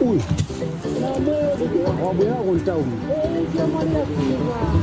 Uy. Wabu yako ntauni. Jamani ya kuiva.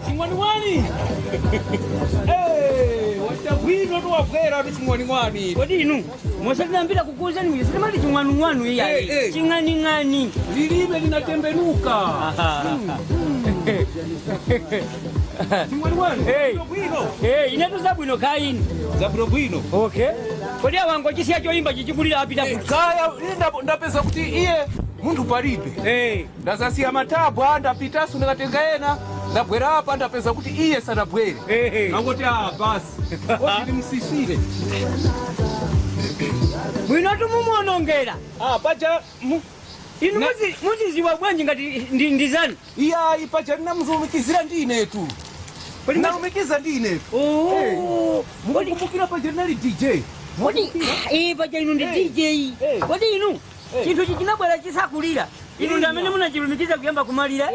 Ching'Aning'ani. Watavino tu wafera Ching'Aning'ani. Kodi inu mwasalambira kukuza ni sema ndi Ching'Aning'ani yayi. Ching'Aning'ani. Lilibe linatembenuka. Ching'Aning'ani. Inatu zabwino kaini. Zabwino. Okay. Kodi awango chisi yacho imba chichikulira apita kuti. Kaya ndapeza kuti iye muntu palibe. Ndazasi amatabu ndapita suna katenga ena. Ndabwera apa ndapeza kuti iye sanabwere. Ngoti basi. Oti msisire. Bwino tumumonongera. Paja inu muziziwa bwanji ngati ndizani. Iya ipaja namuzumikizira ndine tu. Kodi namumikiza ndine tu. Mukumbukira paja nali DJ. Kodi paja inu ndi DJ. Kodi inu chintu chinabwera chisakulira. Inu ndamene munachilumikiza kuyamba kumalira.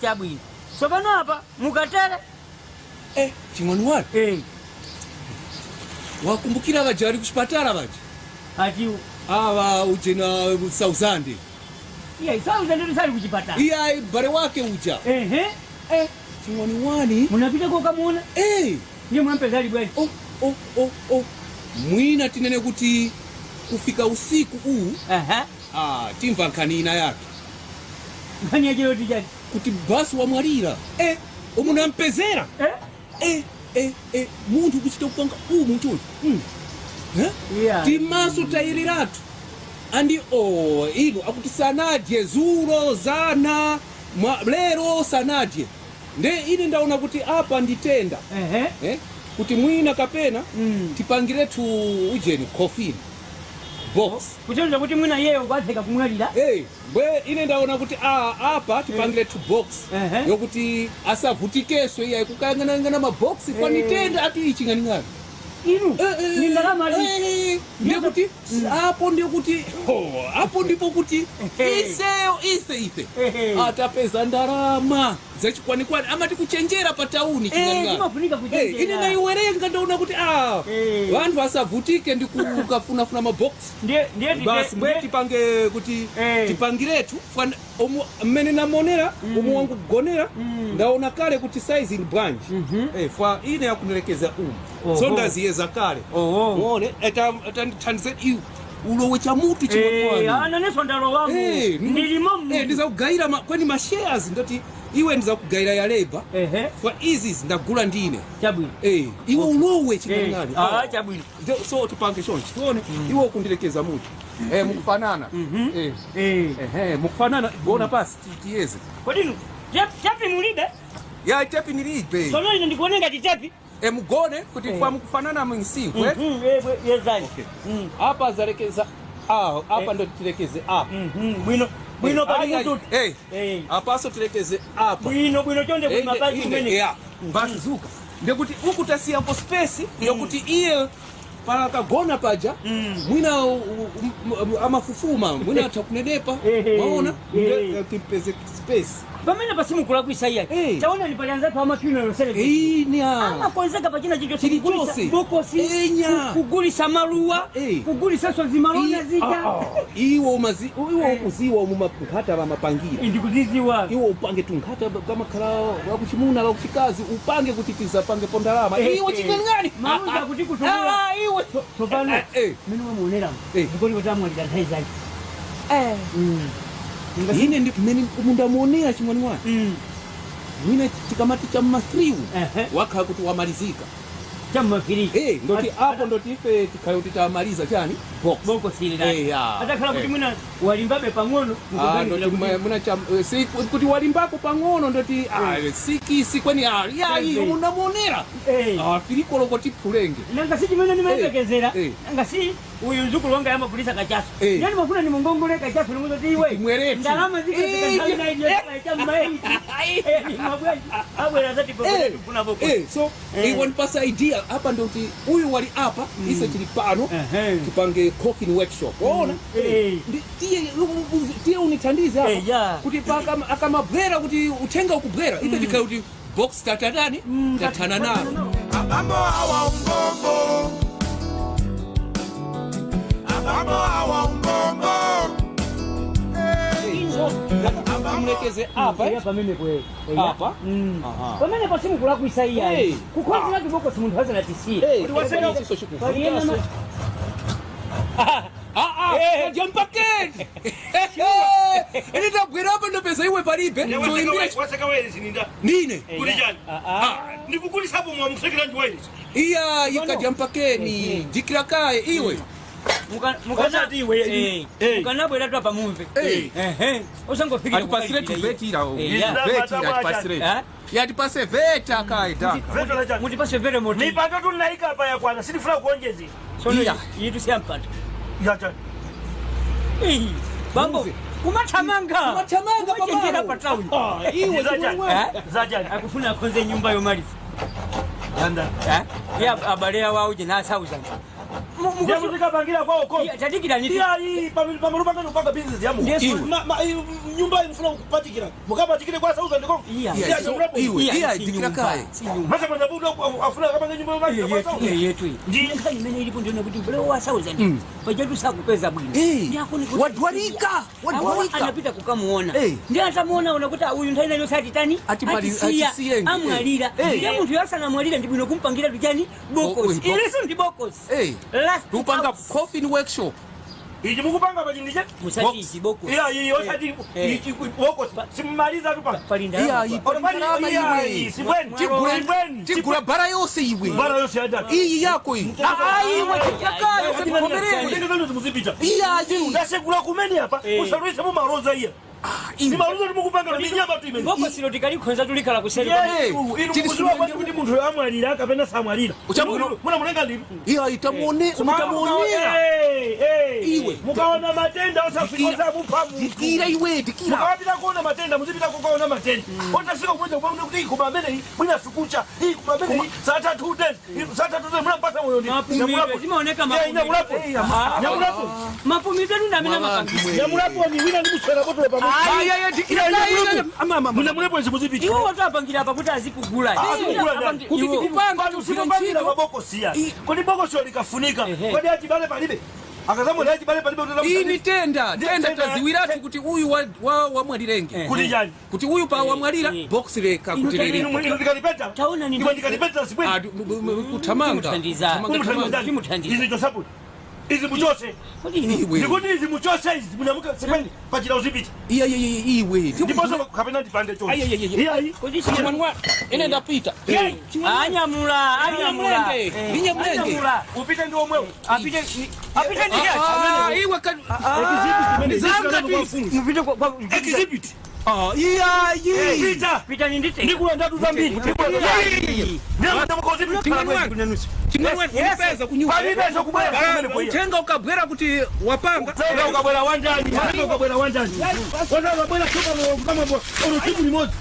Chabwino. Sopano apa mukatera. Ching'Aning'ani. Wakumbukira vajari kuchipatara vaja. Atiwo. Ava ujena Sauzande. Iya Sauzande tusali kuchipatara. Iya bare wake uja. Ching'Aning'ani. Munapita kwa kamuona? Ndiye mwampeza ali bwana. Mwina tinene kuti kufika usiku huu. Timva nkanina yake. Nkani yake yoti jani? Kuti basi wamwalira. Omunampezera. Muntu kuchita kupanga muntu uyu. Timaso tairiratu. Andi ino akuti sanadye zuro zana lero sanadye. Nde ine ndaona kuti apa nditenda. Kuti mwina kapena tipangire tu ujeni coffee box. Kuchonza kuti mwina yeye kwatheka kumwalira. Bwe ine ndaona kuti apa tipangire tu box. Yokuti asavutikeso iye kukangana mabox kwa nitenda atu Ching'Aning'ani. Inu ndalama ali. Ndikuti apo ndikuti apo ndipo kuti ise atapeza ndalama zachikwanikwani amati kuchenjera pa tauni Ching'Aning'ani. Imafunika kuchenjera. Ine naiwerenga ndaona kuti vantu vasavutike ndikukafuna mabox. Ndiye basi mbwe tipange kuti tipangiretu mmene namonera wangu kugonera ndaona kale kuti size ni branch. Fa ine yakunelekeza so ndaziyeza kale. Muone tandize ulowe cha mutu Ching'Aning'ani. Ananeso ndalo wangu. Nilimo ndizakugaira kweni ma shares ndoti iwe ndizakugaira ya labor. For easy ndagula ndine. Chabwino. Iwe ulowe Ching'Aning'ani. Chabwino. So tupange shonchi. Tuone iwe ukundirekeza mutu. Mukufanana. Mukufanana bona pasi tiyeze. Kodino chapi mulibe? Ya chapi nilibe. Sono ine ndikuone ngati chapi. Mugone kuti kwa mkufanana mwinsiku yezani. Hapa zarekeza hapa ndo tirekeze hapa. Bwino pali mutu. Hapa so tirekeze hapa. Bwino chonde kwa mapazi kumene. Basi zuka. Ndekuti huku tasia hapo space yokuti iye para kagona paja mwina amafufuma mwina atakunenepa maona kimpeze space pamene pasimu kula kuisa iya chaona ni palianza pa makino yosele ama konzeka pa china chicho chigulisa bokosi kugulisa maruwa kugulisa so zimarona zija iwo kuziwa mumaphata bamapangira ndikuziziwa iwo upange tunkhata kama kala wa kuchimuna wa kuchikazi upange kuti tizapange pondalama iwo Ching'Aning'ani maruza kuti kutumira iwo topana mimi muonera ngoli kotamwa lidantaiza ine ndi mene umundamuonera Ching'Aning'ani mwine tikamati cha mafriu wakha kuti wamalizika chama kiri ndoti hapo ndoti ife tikayo titamaliza chani boko siri hata kala kuti mwina walimbabe pang'ono ndoti muna cha si kuti walimbapo pang'ono ndoti si kwani hii unamonera filiko lokoti pulenge nanga si chimene nimetekezera nanga si uyu nzukulu wanga yama kulisa kachaso yani mafuna ni mongongole kachaso ni muzoti iwe ndalama zikazikazina ile cha mai ni mabwe abwera zati popote tufuna boko so one pass idea hapa ndoti uyu wali hapa isa chili pano tupange coffee workshop waona tie unitandiza hapa kuti paka akamabwera kuti utenga ukubwera ife dikayo kuti box tatadani tatana nalo abambo awa umbombo abambo awa umbombo amulekeze hapa mimi kwe hapa pamene pasimu kula kuisa iya kukhonza kiboko simuntu hazana tisi kuti wasema usiso shuku jampakeni ene tabwera hapa ndo pesa iwe palibe tuimbire waseka wewe sininda nine kuli jani ndikukulisa hapo mwamusekera njwewe iya yikajampakeni dikirakaye iwe mukazati iwe mukanabwera tu apa mumve usangofikira atipasire tuvetira atipasire yatipase veta kaita mutipase vere moti nipanga tu naika hapa ya kwanza sinifuna kuongezi sono yitu siampata yacha bambo kumathamanga baba patawi iwe zajani akufuna akonze nyumba yomaliza yanda ya abalea wao jina 1000 Ndiyo zikapangira kwao kopi. Tadikira niti. Hii pamerupanga nupanga business yamu. Nyumba inafuna kupatikira. Mukapatikire kwa 1000 ndiko. Iya dikira kai. Masa kwa sababu afuna kama nyumba yake yetu. Ndiyo nkani mene ilipo ndio nakuti bale wa 1000. Pajetu sakupeza bwini. Ndiyo akoni wadwarika. Anapita kukamuona. Ndiyo atamuona unakuta huyu ndaina yo sati tani. Atisia amwalira. Ndiyo mtu yasa na mwalira ndibino kumpangira tujani bokos. Ileso ndi bokos. Tupanga coffee workshop. Iji mukupanga bajindije? Musati isiboko. Iya iyo sati boko. Simaliza tupanga. Palinda. Iya sibweni. Tikura bara yose iwe. Bara yose ada. Iyi yako iyi. Iwe tikakayo sekomerere. Ndenge muzipita. Iya iyi. Ndashekula kumeni hapa. Usarwise mu maroza iya. Ni maroza mukupanga na minyama tu imeni. Boko silo tikali kwanza tulikala kuseri. Tiriswa kuti muntu amwalira kapena samwalira. Muna munenga ndi. Iya itamuone, utamuonea. Iwe mukaona matenda usafika bupamu. Dikira iwe, dikira. Mukapita kuona matenda, muzipita kuona matenda. Utasika kwenda kwa kuti kubambele hii, mwina sukucha, hii kubambele hii, saa 3:10. Saa 3:10 mnapata moyo ni. Nyamulapo simaoneka Nyamulapo. Nyamulapo. Mapumi tenu ndamina makambi. Nyamulapo ni wina ni musera boto pa. Dikira. Mama mnamulepo nzibuzipiti. Iwo watu apangira hapa kuti azikugula. Kupanga tusipangira maboko sia. Kodi boko sio likafunika. Kodi ati bale palibe. Akazamu laji bale palibe utazamu. Hii ni tenda taziwiratu kuti uyu wa mwalirenge. Kuti jani. Kuti uyu pa wa mwalira box leka kuti lili. Ndikalipeta. Taona ni ndikalipeta sibweni. Kutamanga. Hizi josapu. Hizi muchose. Ndikuti hizi muchose hizi munamuka sibweni pachira uzipiti. Iya iwe. Ndiposa kapena ndipande cho. Iya. Kodi chimwanwa ene ndapita. Anyamula. Ninyamulenge. Upite ndio mwewe. Apite ndiye. Iwe kan. Mpite kwa exhibit. Iya. Pita ni ndite. Ndikula ndatu za mbili. Chimwanwa kupeza kunyumba. Palibezo kubwera. Utenga ukabwera kuti wapanga. Tenga ukabwera wanjani. Ukabwera wanjani. Kwanza ukabwera kama urusiku ni moja.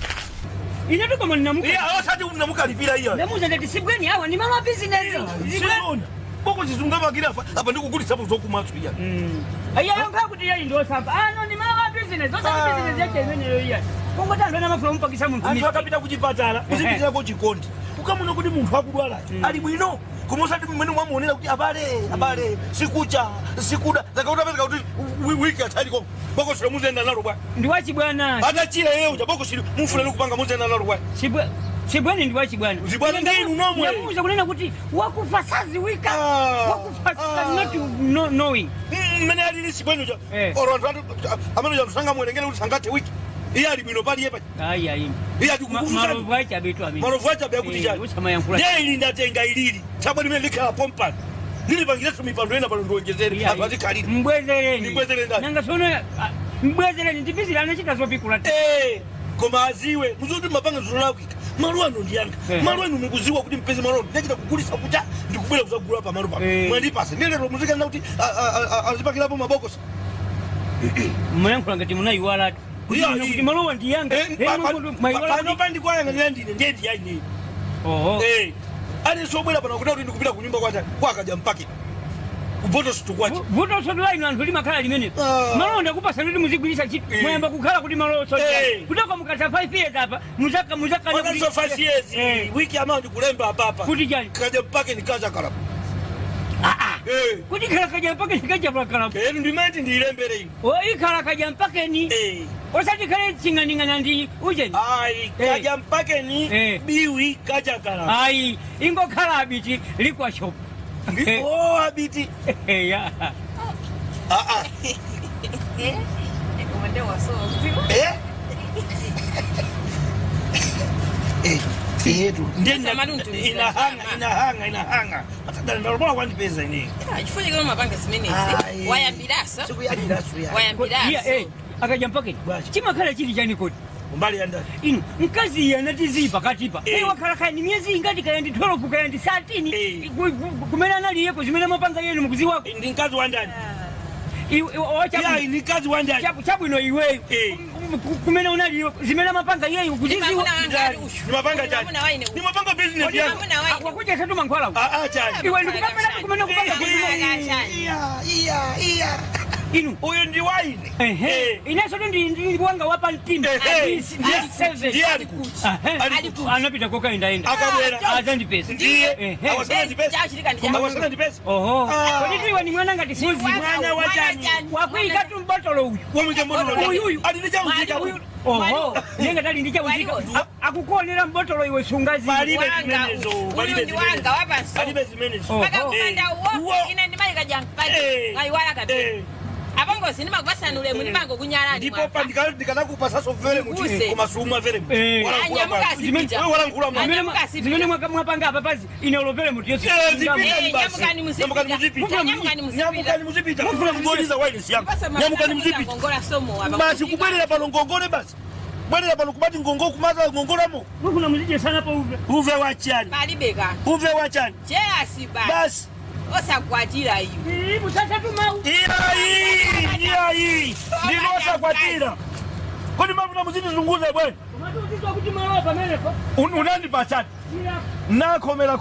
Inatoka kama ninamuka. Osati unamuka lipira hiyo. Ndamuza ndati sibweni hawa ni mama business. Sibweni. Boko zizungama kila hapa ndikugulisa hapo zokumatsu ya. Aya yonga kuti yai ndo sapa. No ni mama business. Zosa business yake yenyewe hiyo. Kongo tando na mafuna mpakisa muntu. Antu akapita kuchipatala, kuzipitira ko chikondi. Ukamuna kuti muntu akudwala. Ali bwino. Kumusati mmene mwamuonera kuti abale sikuda. Zakauta pesa kuti wiki atali ko. Boko silo muzenda nalo bwa. Ndiwachi bwana. Hata chile yeye uja boko silo mufuna kupanga muzenda nalo bwa. Sibweni ndiwachi bwana. Sibweni ndinu nomwe. Yamuza kunena kuti wakufa sazi wika. Wakufa not knowing. Mmene ali sibweni uja. Oro amene uja tusanga mwelengele kuti sangate wiki. Iya ali bino pali yepa. Ai ai. Iya tukukuza. Marovwacha betu amini. Marovwacha be kuti chani. Usama yankula. Ne ili ndatenga ilili. Chabo nimene likhala pompa. Nilipangira mipando ena pano ndionjezere apati kalili. Mbwezereni. Mbwezereni ndani. Nanga sono mbwezereni ndipizira anachita zopikula. Koma aziwe muzoti mapanga zolawika. Malu ano ndiyanga. Malu ano mukuziwa kuti mpeze malu. Ndachita kugulisa kucha ndikubwera kuzagula pa malu pa. Mwandipase. Nilero muzika ndauti azipakirapo mabokosi. Mwayankula ngati munayiwala. Kuti malowa ndiyanga. Pano pandi kwayanga ndiyandine ndendi yaine. Oho. Ali sobwera pana kuti ndikupita kunyumba kwa akaja mpake. Kuvoto situkwachi. Voto sotula ino anthu limakhala limene. Malowa ndakupasa kuti muzigwiritsa ntchito. Mwayamba kukhala kuti malowa sotula. Kutoka mukata 5 years apa muzaka kuti 5 years. Wiki ama ndikulemba apa. Kuti chani? Kaja mpake nikaza kalapo. Kuti khala kaja mpake nikaja kalapo. Ndimati ndilembere ino. Ikhala kaja mpake ni. Osati kale Ching'Aning'ani ndi ujeni. Ai, kaja mpake ni biwi kaja kalapo. Ai, ingo khala abiti likwa shop. Abiti. Ya. Komande wasozi. Inahanga. Atadala ndalobwa kwandi pesa ini. Chifuje kama mapanga simenezi. Wayambiraso. Wayambiraso. Akaja mpake. Chimakhala chili chani kodi. Mbali ya ndani. Ino mkazi yanatizipa katipa. Wakhala kani miezi ingati kaya ndi 12 kaya ndi 13. Kumena naliyeko zimene mapanga yenu mukuzi wako. Ndi mkazi wa ndani. Ni mkazi wa ndani. Chabu ino iweyo. Kumena unaliyo zimene mapanga yeyo kuziziwa. Ni mapanga chani. Ni mapanga business yako. Wakuja satu mankwala. Chani. Iwe ndikumapenda kumena kupanga Iya. Inu. Uyu ndi waine. Inaso ndi wanga wapa ntinde. Ndiye alikuti. Anapita koka enda. Akabwera. Azandi pesa. Ndiye. Awasana ndi pesa. Oho. Kodi tuiwa ni mwana ngati sizi. Mwana wa chani. Wakuika tu mbotolo uyu. Wamike mbotolo. Uyu. Adinija uzika uyu. Oho. Nenga tali ndicha uzika. Akukonera mbotolo iwe sungazi. Balibe zimenezo. Balibe zimenezo. Paka ukanda uwo. Ina ndimali kajampati. Ngaiwala kabisa. Abango sinima kubasanule muri bango kunyarani. Ndipo pa ndikanakupa sovele muti kumasuma vele. Wala nkula mwa. Zimene mwapanga apa pazi ine olopele muti yose. Nyamukani muzipita. Nyamukani muzipita. Mufuna mgoliza wine siyangu. Nyamukani muzipita. Basi kubwerera pano ngongole basi. Bwerera pano kubati ngongo kumaza ngongolamo. Mufuna muzije sana pa uve wachani. Balibeka. Uve wachani. Jeasi basi. Basi. Osakwatira iyo. Musasa tu mau. Iya. Ndino osakwatira. Kodi mavuna muziti zunguza bwana. Umatuzizo kuti malo pamene ko. Unandi pachati. Nakomera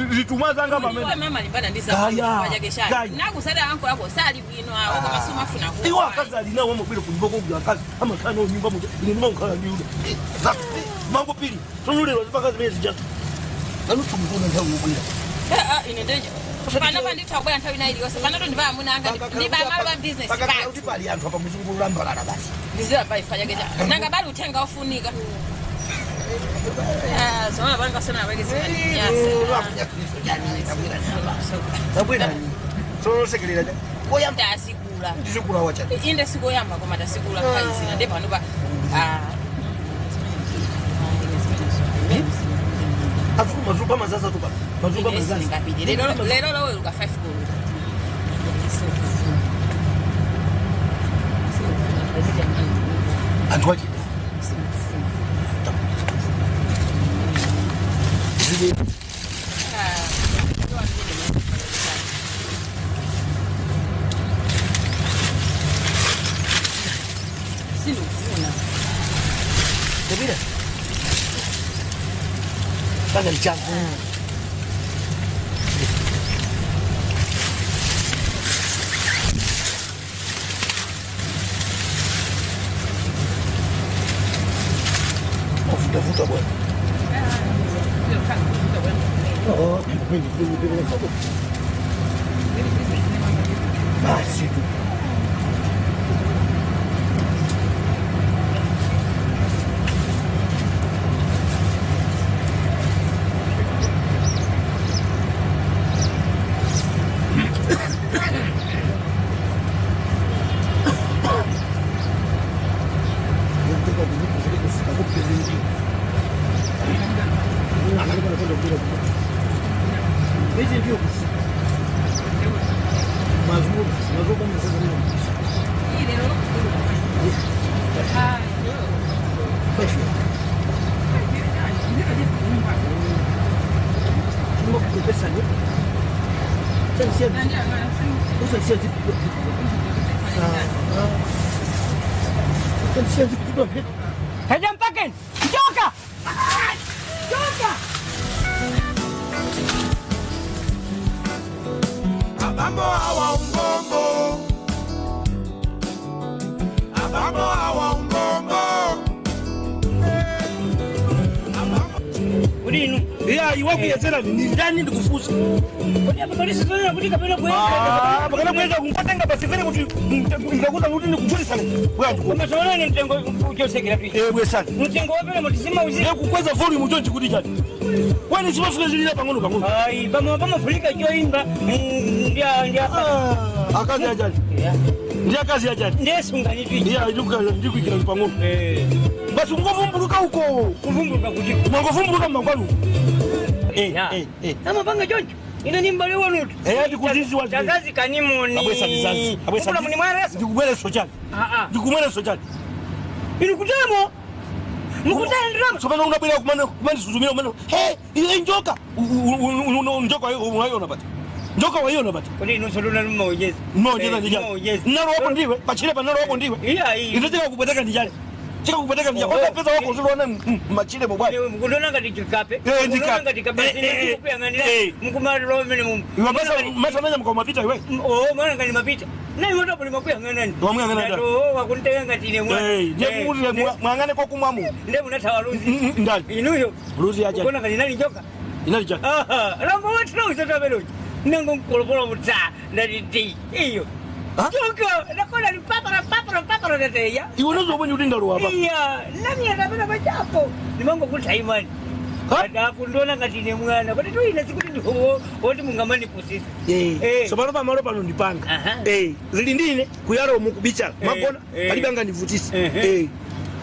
zitumwa zanga pamene. Iwe mama libana ndisa kufanya keshani. Nakusada anko yako sali bwino awo kama suma funa ko. Iwa kazi alina wamo bila kunyumba kwa kazi. Ama kana nyumba moja. Ile nyumba ukala ndiuda. Mambo pili. Tunule wazipaka zimezi jato. Anu tumukona ndio ubwira. Inendeje. Bana bandithabwa nthawi nayi yose. Bana ndo ndiba munanga ndiba maba business. Baka uti pali anthu apa muzungulu lambalala basi. Ndiziwa pa ifanya keja. Nanga bali uthenga ofunika. Zona banga sana bagezi. Sabwina. So sekelera. Oyamba asikula. Ndisikula wacha. Inde sikoyamba koma tasikula kaisi na ndipo anoba Mazuba mazaza tuba. Mazuba mazaza. Lero lawe luka 5 gold. Antwaje. Sinufuna. Debira. Paga il ciampo. Futa buono. Oh, quindi devo fare. Ma sì tu. Hizi ndio kusi. Mazuri kama sasa ndio. Ile leo. Ah, Kesho. Mungu kupesa ni. Sasa sio. Sasa sio kitu. Sasa sio kitu. Kaja mpake. Joka. Joka. Abambo awa umbombo. Abambo awa umbombo. Udinu. Ya iwapo yezera ni ndani ndikufuza. Kodi ababalisa tena kuti kapena kwenda. Bakana kwenda kumpatenga basi vile kuti ndakuza kuti ndikufundisa. Wewe Kama sawana ni mtengo ujosekera pi. wewe sana. Mtengo wapela mutisima uzi. Ndio kukweza volume ujonji kuti chati. Wewe ni sibafu zilile pang'ono. Ai, bama fulika joimba. Ndia. Akazi ya jani. Ndia kazi ya jani. Ndesungani twi. Ya ndikuikira pang'ono. Basi nguvumburuka huko. Kuvumburuka kuti. Nguvumburuka mangwalu. Ama panga jonjo. Ina nimbale wanutu. Ndi kuzizi wazi. Chakazi kanimoni. Abwesa bizazi. Kula muni mwaresa. Ndikubwele sochani. Ndikumwele sochani. Inu kutamo. Mukutana ndrama. Sokana unabwela kumani suzumira umene. Ile njoka. Njoka unaiona bati. Njoka waiona bati. Kodi nusoluna mmaojezi. Mmaojeza ndijani. Nalo hapo ndiwe. Pachile pa nalo hapo ndiwe. Iya. Nditaka kupeteka ndijani. Chika kupeteka ndijani. Kwa pesa wako usiona machile mobile. Mukundona ngati chikape. Ndikape. Ngati kabasi ndikuyanganira. Mukumaliro mene Mabasa masa nanya mko mapita wewe. Mwana ngani mapita. Nayi moto buli makuyanganani. Wamuyangana nda. Wakuntenga ngati ine mwana. Ndiye kumulire mwangane kwa kumwamu. Ndiye munatawa luzi. Ndani. Inuyo. Luzi ya jani. Ukona ngati nani njoka. Inali jani. Lambo wetu na usata beloji. Nango mkolopolo muta. Ndati iyo. Joka. Nakona ni papara teteya. Iwe unazo mwenye udinda ruwa hapa. Iya. Nani anapenda machapo. Ni mango kuta imani. Ada kundona ngati ne mwana. Kuti tuina sikuti ndiho. Oti mungamani pusisi. So pano pamalo pano ndipanga. Zili ndine kuyalo mukubicha. Magona palibanga ndivutisi.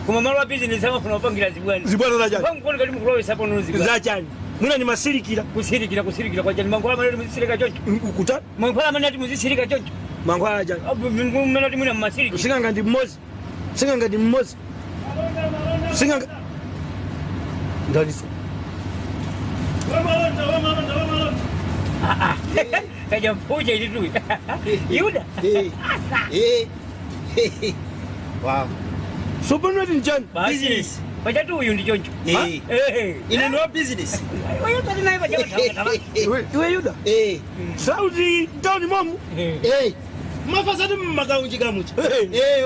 Kuma malo wa business sama kuna upangira zibwani. Zibwani za jani. Wangu koni kati mkulowe sapo nuzi. Za jani. Muna ni masirikira. Kusirikira kwa jani. Mangola manati muzisirika choncho. Ukuta? Mangola manati muzisirika choncho. Mangola jani. Manati muna masirikira. Singanga ndi mmozi. Singanga. Ndaliso. Kaja mpuja ili tui. Yuda. Wow. So pano ndi njani? Business. Bajatu uyu ndi choncho. Ine no business. Wewe tani naye bajatu. Iwe Yuda? Saudi town momu. Mafasati mmakaunjika mucha.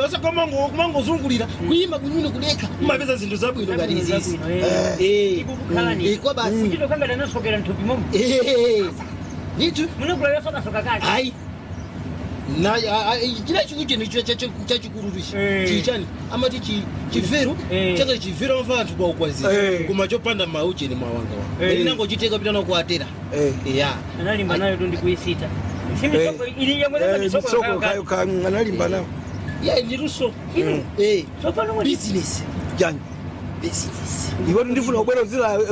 Wasa kumango zungulira kuyima kunyuno kudeka mapeza zinthu zabwino ngati izizi. Kwa basi Mujito kanga nanosokera ntupi momu. Nitu Munokula yosoka soka kali. ai na kila chikuti ni cha chikururisha chichani amati chivero chaka chivero mvantu kwa ukwazi kuma chopanda mauche ni mawanga wa inango chiteka pitana kuatera Analimba nayo ndo ndikuisita. Simi soko ili yamweza ni soko kayo analimba nayo ni ruso Soko no business jani business iwe ndifuna kubwera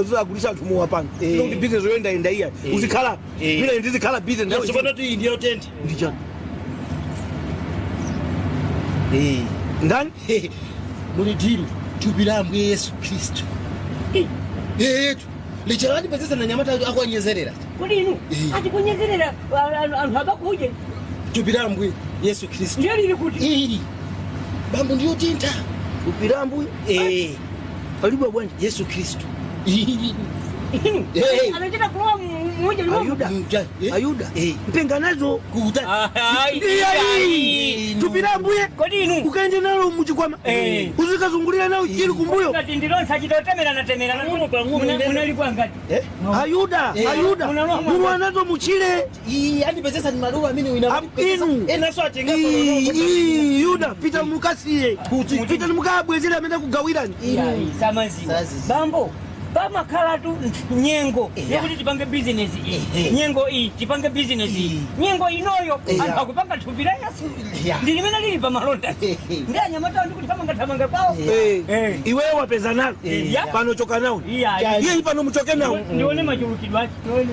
uzila kulisha tumu hapana ndi business yoenda iya uzikhala bila ndizikhala business ndawo sipona tu ndio tent ndijani ndani muli diru tubilambwe Yesu Kristo lichalani pesa na nyamata akwanyezerera kodi inu ati kunyezerera anthu abakuje tubilambwe Yesu Kristo ndiye lili kuti bambo ndio tinta tubilambwe palibu bwana Yesu Kristo anataka kuoa mmoja Ayuda mpenga nazo kuuta tubirambuye kodi inu ukaende nalo muchikwama uzikazungulira nayo chiri kumbuyo ngati ndilonsa chitotemera natemera munalipwa ngati Ayuda mwana nazo muchile yani pesa ni maruva mimi wina naso atenga Yuda pita mukasiye pita mukabwezera amenda kugawirani samazi bambo Kama kala tu nyengo yokuti tipange business iyi nyengo iyi tipange business iyi nyengo inoyo akupanga tubira yasu ndilimena lili pa malonda ndanya mata ndikuti kama ngatamanga kwao iwe wapeza nalo pano choka nawo iye pano muchoke nawo ndione machulukidwa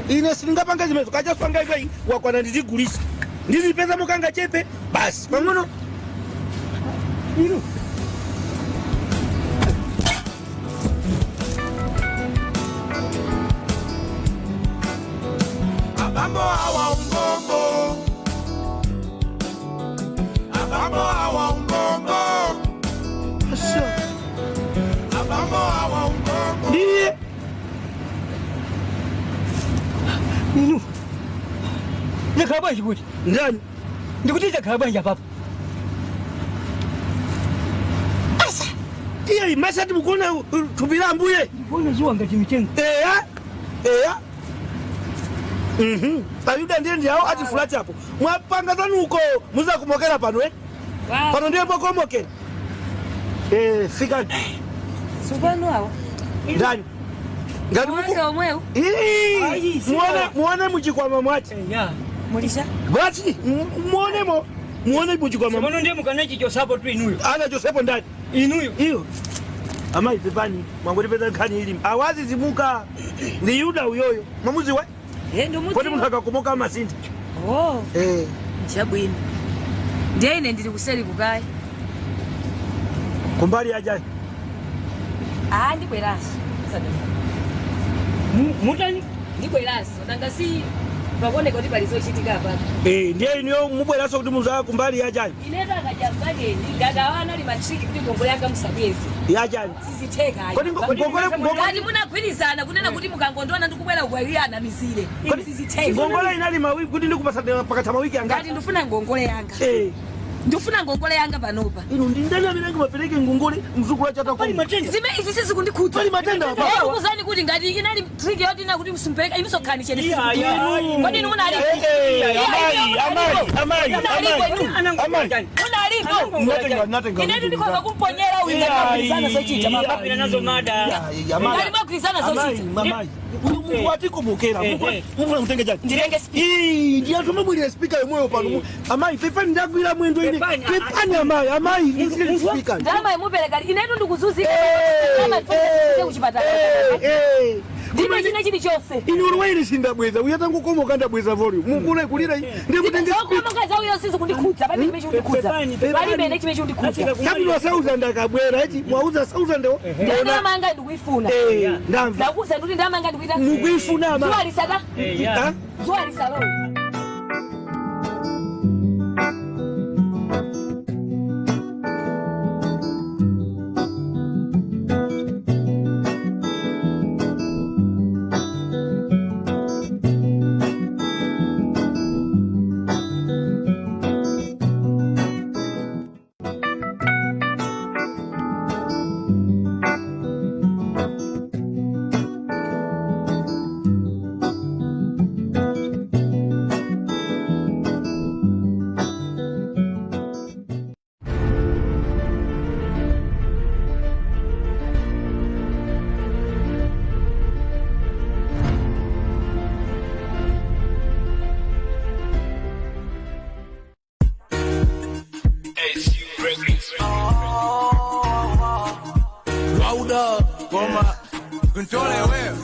ine silingapanga zimezo kaja swanga iwe wakwana ndizigulisa ndizipeza mukanga chepe basi pang'ono ino Abambo awa umbombo Abambo awa umbombo Abambo awa umbombo ndiye ino nekabanje kuti ndani ndikutiza kabanje papa asa iye masati mukona tubira mbuye mbona ziwa ngati michengo eya Ayuda ndiye hao ati fulati hapo. Mwapanga zanu huko muza kumokera pano Pano ndiye poko mokera. Fika. Subanu hawa. Ndani. Ngani muko? Muone muchikwama mwati. Mulisha? Mwati, muone muchikwama. Mbona ndiye mukanachi Josepo tu inuyo. Ana Josepo ndani. Inuyo. Iyo. Amai pepani, mwangoti peza khani ili. Awazi zimuka. Ndi Yuda uyoyo. Mamuzi wa? Ndo muti. Kwani mutaka kumoka masinti? Chabwini. Ndiye ine ndiri kuseli kukai. Kumbali ajani. Ndikweraso. Mutani? Ndikweraso. Nangasi pakoneka kuti palizochitika apa. Ndiye iniyo mubweraso kuti muza kumbali ajani. Ineza akajambani ndagawana limatriki kuti ngongole yanga musabwezi. Yajani. Siziteka. Kodi ngongole munagwirizana kunena kuti mukangondona ndikubwera kuwaliyana misile. Siziteka. Ngongole inali mawiki kuti ndikupasa pakati mawiki anga. Ngati ndifuna ngongole yanga. Ndifuna ngongole yanga panopa. Ino ndindani abirenga mapereke ngongole mzukulu acha takoma. Zime izi sisi kundikhudza. Pali matenda apa. Ukuzani kuti ngati inali trick yoti na kuti msumpeka imiso khani chene sisi. Kodi inu munali? Amai. Munalipo. Natenga. Inedi ndikoza kumponyera uyu ngati sochita mama. Kapina nazo mada. Ngati magwirizana sochita. Wati kumukera. Mufuna mutenge jani. Ndilenge speaker. Ndiye tumubulira speaker yemweyo pano. Amai pepani ndagwira mwendo ine. Pepani amai ndile speaker. Ndama imupereka inetu ndikuzuzika. Ndama ifike kuchipatala. Ndime chine chili chose. Inyurwa ili sindabweza. Uyatangu komo kanda bweza volume. Mukule kulira ndiye mutenge speaker. Koma kaza uyo sisi kundikhudza. Bali ndimechi kundikhudza. Bali bene chimechi kundikhudza. Kabula sauza ndakabwera eti mwauza sauza ndo. Ndama anga ndikuifuna. Ndamva. Ndakuza kuti ndama anga ndikuita. Mukuifuna ama. Zuwa lisada. Zuwa lisalo. Goma, controle, wewe.